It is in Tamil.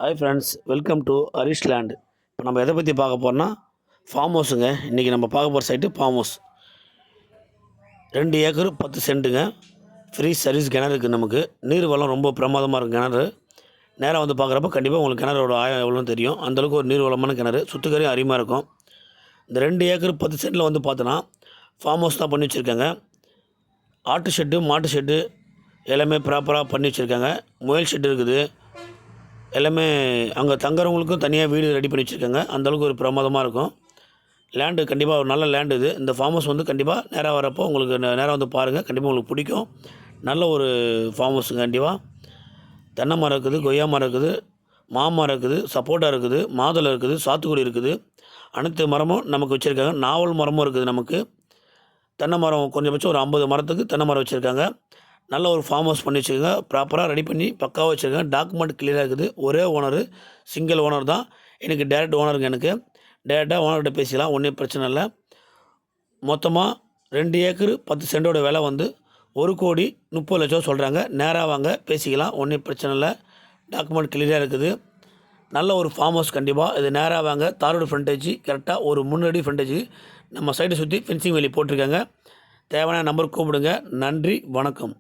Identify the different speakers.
Speaker 1: Hi friends, welcome to Harish land. இப்போ நம்ம எதை பற்றி பார்க்க போகிறோம்னா ஃபார்ம் ஹவுஸுங்க. இன்றைக்கி நம்ம பார்க்க போகிற சைட்டு ஃபார்ம் ஹவுஸ். 2 ஏக்கர் 10 சென்ட்டுங்க. ஃப்ரீ சர்வீஸ் கிணறு இருக்குது. நமக்கு நீர் வளம் ரொம்ப பிரமாதமாக இருக்கும் கிணறு. நேராக வந்து பார்க்குறப்ப கண்டிப்பாக உங்களுக்கு கிணறோட ஆழம் எவ்வளோன்னு தெரியும். அந்தளவுக்கு ஒரு நீர் வளமான கிணறு, சுற்றுக்கரையும் அருமையாக இருக்கும். இந்த 2 ஏக்கர் 10 சென்ட்டில் வந்து பார்த்தோன்னா ஃபார்ம் ஹவுஸ் தான் பண்ணி வச்சுருக்காங்க. ஆட்டு ஷெட்டு, மாட்டு ஷெட்டு எல்லாமே ப்ராப்பராக பண்ணி வச்சுருக்காங்க. முயல் ஷெட்டு இருக்குது. எல்லாமே அங்கே தங்குறவங்களுக்கும் தனியாக வீடு ரெடி பண்ணி வச்சுருக்காங்க. அந்தளவுக்கு ஒரு பிரமாதமாக இருக்கும். லேண்டு கண்டிப்பாக ஒரு நல்ல லேண்டு இது. இந்த ஃபார்ம் ஹவுஸ் வந்து கண்டிப்பாக நேராக வரப்போ உங்களுக்கு நேராக வந்து பாருங்கள், கண்டிப்பாக உங்களுக்கு பிடிக்கும். நல்ல ஒரு ஃபார்ம் ஹவுஸுங்க. கண்டிப்பாக தென்னை மரம் இருக்குது, கொய்யா மரம் இருக்குது, மாமரம் இருக்குது, சப்போட்டா இருக்குது, மாதுளை இருக்குது, சாத்துக்குடி இருக்குது. அனைத்து மரமும் நமக்கு வச்சுருக்காங்க. நாவல் மரமும் இருக்குது. நமக்கு தென்னை மரம் கொஞ்சபட்சம் ஒரு 50 மரத்துக்கு தென்னை மரம் வச்சுருக்காங்க. நல்ல ஒரு ஃபார்ம் ஹவுஸ் பண்ணி வச்சுருக்காங்க. ப்ராப்பராக ரெடி பண்ணி பக்காவாக வச்சுருக்காங்க. டாக்குமெண்ட் கிளியராக இருக்குது. ஒரே ஓனரு, சிங்கிள் ஓனர் தான். எனக்கு டேரெக்ட் ஓனருங்க. எனக்கு டேரெக்டாக ஓனர்கிட்ட பேசிக்கலாம், ஒன்றும் பிரச்சனை இல்லை. மொத்தமாக 2 ஏக்கர் 10 சென்டோட விலை வந்து 1,30,00,000 சொல்கிறாங்க. நேராக வாங்க பேசிக்கலாம், ஒன்றும் பிரச்சனை இல்லை. டாக்குமெண்ட் கிளியராக இருக்குது. நல்ல ஒரு ஃபார்ம் ஹவுஸ். கண்டிப்பாக இது நேராக வாங்க. தாரோடு ஃப்ரண்டேஜ் கரெக்டாக ஒரு 3 அடி ஃப்ரண்டேஜ் நம்ம சைடை சுற்றி ஃபென்சிங் வேலி போட்டிருக்காங்க. தேவையான நம்பர் கூப்பிடுங்க. நன்றி, வணக்கம்.